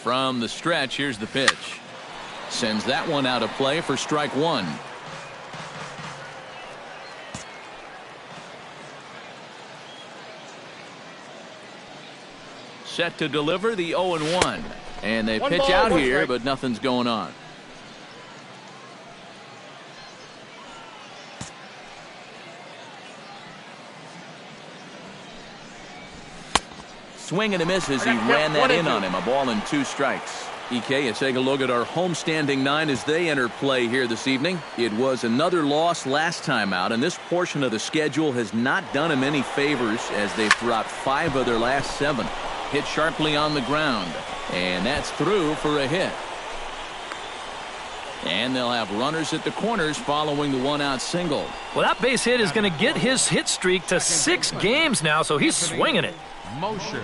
From the stretch, here's the pitch. Sends that one out of play for strike one. Set to deliver the 0-1. And they pitch out here, but nothing's going on. Swing and a miss as he ran that in on him. A ball and 2 strikes. EK, let's take a look at our homestanding 9 as they enter play here this evening. It was another loss last time out, and this portion of the schedule has not done them any favors as they've dropped 5 of their last 7. Hit sharply on the ground, and that's through for a hit. And they'll have runners at the corners following the 1-out single. Well, that base hit is going to get his hit streak to 6 games now, so he's swinging it. Mosher.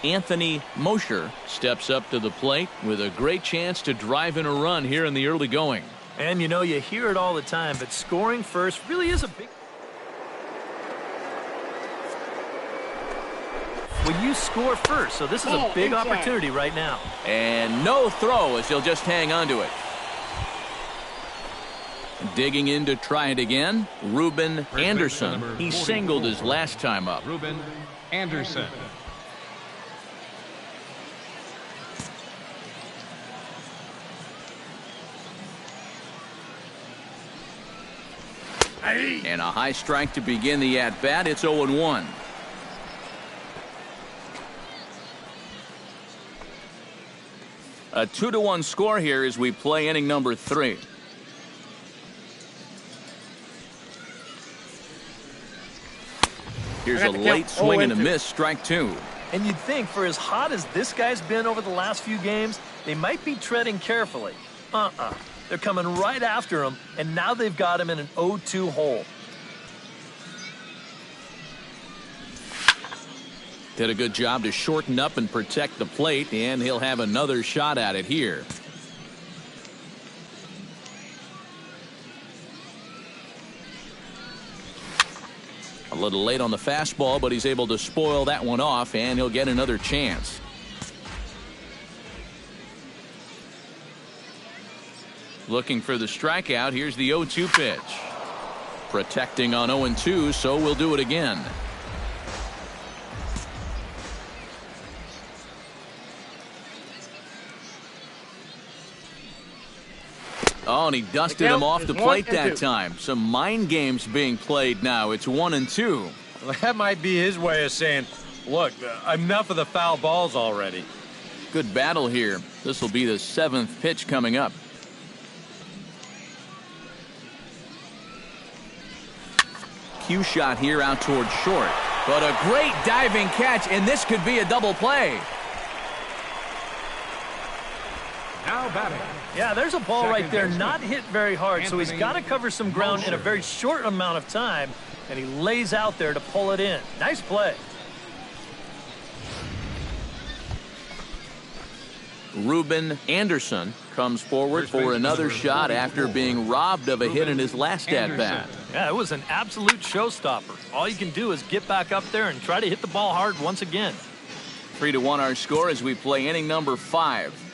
Anthony Mosher steps up to the plate with a great chance to drive in a run here in the early going. And you know, you hear it all the time, but scoring first really is a big... When you score first, so this is a big opportunity right now. And no throw as he'll just hang on to it. Digging in to try it again, Ruben Anderson. He singled his last time up. Ruben Anderson. And a high strike to begin the at-bat. It's 0-1. A 2-1 score here as we play inning number 3. Here's a late swing and a miss, strike 2. And you'd think for as hot as this guy's been over the last few games, they might be treading carefully. They're coming right after him, and now they've got him in an 0-2 hole. Did a good job to shorten up and protect the plate, and he'll have another shot at it here. A little late on the fastball, but he's able to spoil that one off, and he'll get another chance. Looking for the strikeout. Here's the 0-2 pitch. Protecting on 0-2, so we'll do it again. Oh, and he dusted him off the plate that time. Some mind games being played now. It's 1-2. Well, that might be his way of saying, look, enough of the foul balls already. Good battle here. This will be the 7th pitch coming up. Cue shot here out towards short. But a great diving catch, and this could be a double play. Now batting. Yeah, there's a ball right there, not hit very hard, so he's got to cover some ground in a very short amount of time, and he lays out there to pull it in. Nice play. Ruben Anderson comes forward for another shot after being robbed of a hit in his last at-bat. Yeah, it was an absolute showstopper. All you can do is get back up there and try to hit the ball hard once again. 3-1 our score as we play inning number 5.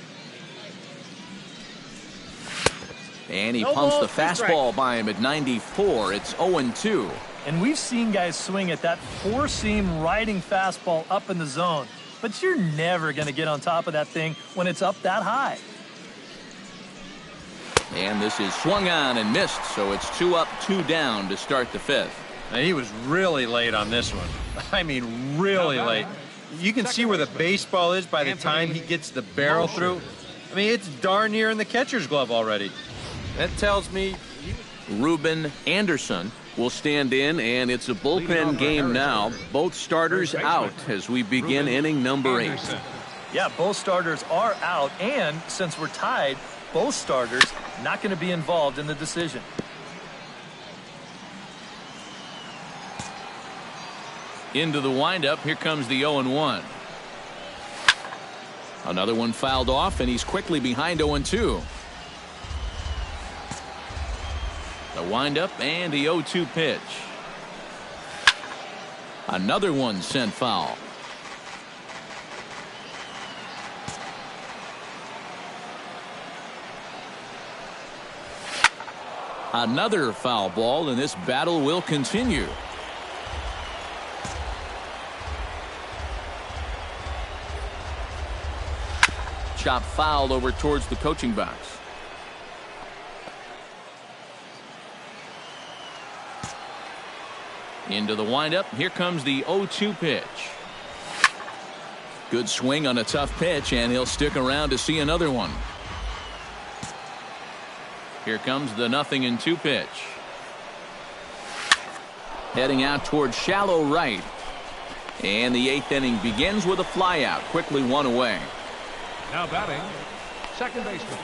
And he pumps the fastball by him at 94. It's 0-2. And we've seen guys swing at that 4-seam riding fastball up in the zone. But you're never going to get on top of that thing when it's up that high. And this is swung on and missed, so it's 2 up, 2 down to start the 5th. Now, he was really late on this one. I mean, really late. You can see where the baseball is by the time he gets the barrel through. I mean, it's darn near in the catcher's glove already. That tells me... Ruben Anderson will stand in, and it's a bullpen game now. Both starters out as we begin inning number 8. Yeah, both starters are out, and since we're tied, both starters not going to be involved in the decision. Into the windup, here comes the 0-1. Another one fouled off, and he's quickly behind 0-2. The windup and the 0-2 pitch. Another one sent foul. Another foul ball, and this battle will continue. Chop foul over towards the coaching box. Into the windup. Here comes the 0-2 pitch. Good swing on a tough pitch, and he'll stick around to see another one. Here comes the 0-2 pitch. Heading out towards shallow right. And the 8th inning begins with a flyout. Quickly one away. Now batting, second baseman.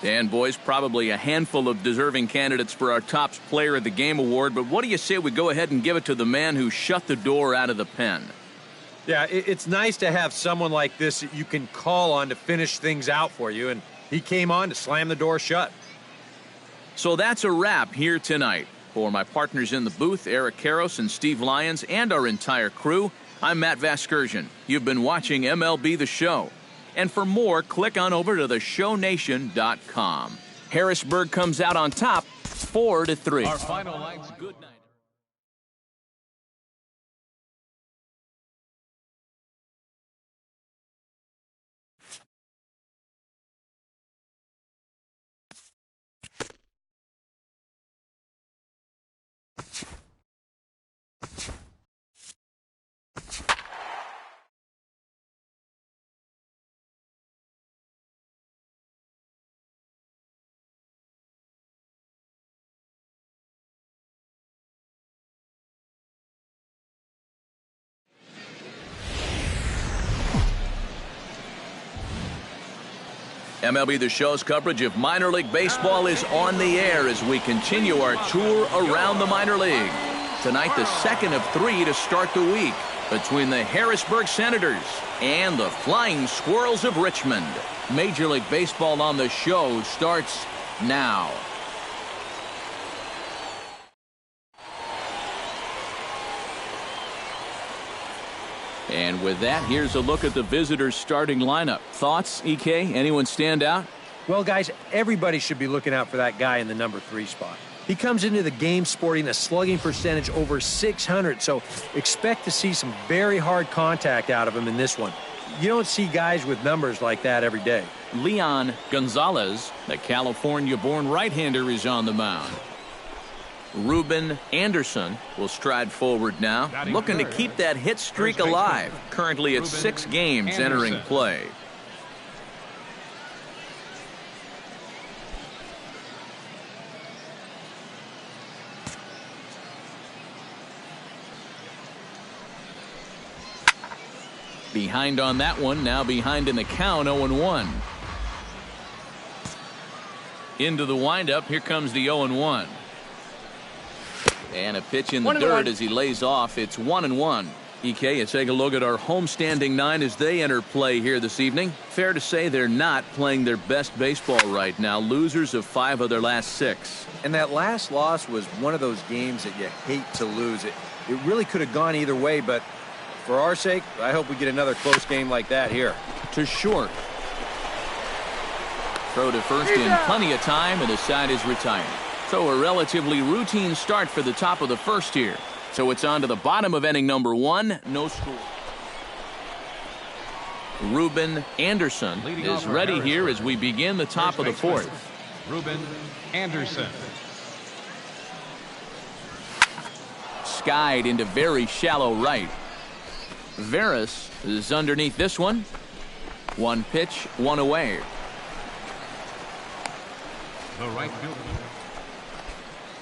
And boys, probably a handful of deserving candidates for our top player of the game award, but what do you say we go ahead and give it to the man who shut the door out of the pen? Yeah, it's nice to have someone like this that you can call on to finish things out for you, and he came on to slam the door shut. So that's a wrap here tonight. For my partners in the booth, Eric Karros and Steve Lyons, and our entire crew, I'm Matt Vasgersian. You've been watching MLB The Show. And for more, click on over to theshownation.com. Harrisburg comes out on top, 4-3. Our final lights. Good night. MLB The Show's coverage of minor league baseball is on the air as we continue our tour around the minor league. Tonight, the second of 3 to start the week between the Harrisburg Senators and the Flying Squirrels of Richmond. Major League Baseball on the Show starts now. And with that, here's a look at the visitors' starting lineup. Thoughts, EK? Anyone stand out? Well, guys, everybody should be looking out for that guy in the number 3 spot. He comes into the game sporting a slugging percentage over 600, so expect to see some very hard contact out of him in this one. You don't see guys with numbers like that every day. Leon Gonzalez, the California-born right-hander, is on the mound. Ruben Anderson will stride forward now, looking to keep that hit streak alive. Currently at 6 games entering play. Behind on that one, now behind in the count, 0-1. Into the windup, here comes the 0-1. And a pitch in the dirt as he lays off. It's 1-1. EK, let's take a look at our homestanding 9 as they enter play here this evening. Fair to say they're not playing their best baseball right now. Losers of 5 of their last 6. And that last loss was one of those games that you hate to lose. It really could have gone either way, but for our sake, I hope we get another close game like that here. To short. Throw to first in plenty of time, and the side is retired. So a relatively routine start for the top of the first here. So it's on to the bottom of inning number 1. No score. Ruben Anderson is ready here as we begin the top of the 4th. Ruben Anderson. Skied into very shallow right. Veras is underneath this one. 1 pitch, 1 away. The right fielder.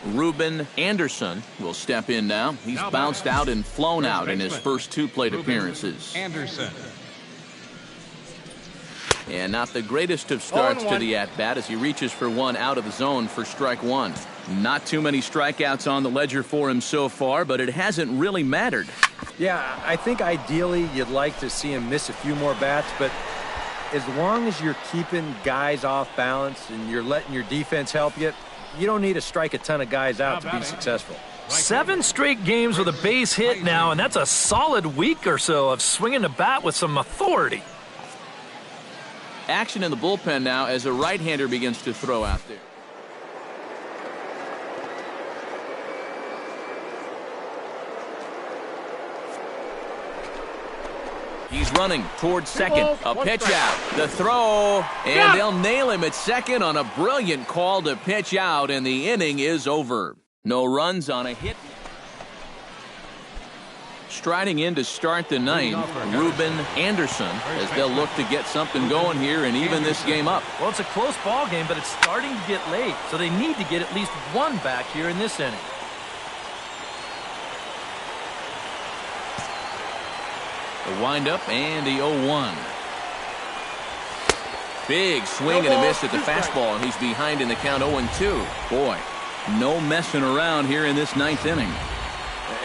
Ruben Anderson will step in now. He's bounced out and flown out in his first 2 plate appearances. Anderson. And not the greatest of starts to the at-bat as he reaches for 1 out of the zone for strike 1. Not too many strikeouts on the ledger for him so far, but it hasn't really mattered. Yeah, I think ideally you'd like to see him miss a few more bats, but as long as you're keeping guys off balance and you're letting your defense help you, You don't need to strike a ton of guys out to be successful. 7 straight games with a base hit now, and that's a solid week or so of swinging the bat with some authority. Action in the bullpen now as a right-hander begins to throw out there. He's running towards second. A pitch out. The throw. And they'll nail him at second on a brilliant call to pitch out, and the inning is over. No runs on a hit. Striding in to start the ninth, Ruben Anderson, as they'll look to get something going here and even this game up. Well, it's a close ball game, but it's starting to get late, so they need to get at least one back here in this inning. The windup and the 0-1. Big swing and a miss at the fastball, and he's behind in the count 0-2. Boy, no messing around here in this ninth inning.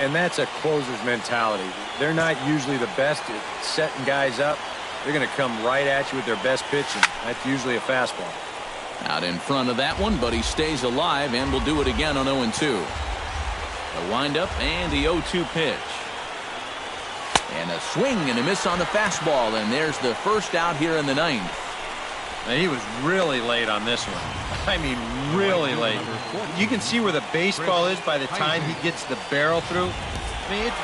And that's a closer's mentality. They're not usually the best at setting guys up. They're going to come right at you with their best pitch, and that's usually a fastball. Out in front of that one, but he stays alive and will do it again on 0-2. The windup and the 0-2 pitch. And a swing and a miss on the fastball, and there's the first out here in the ninth. Now, he was really late on this one. I mean, really late. You can see where the baseball is by the time he gets the barrel through. I mean, it's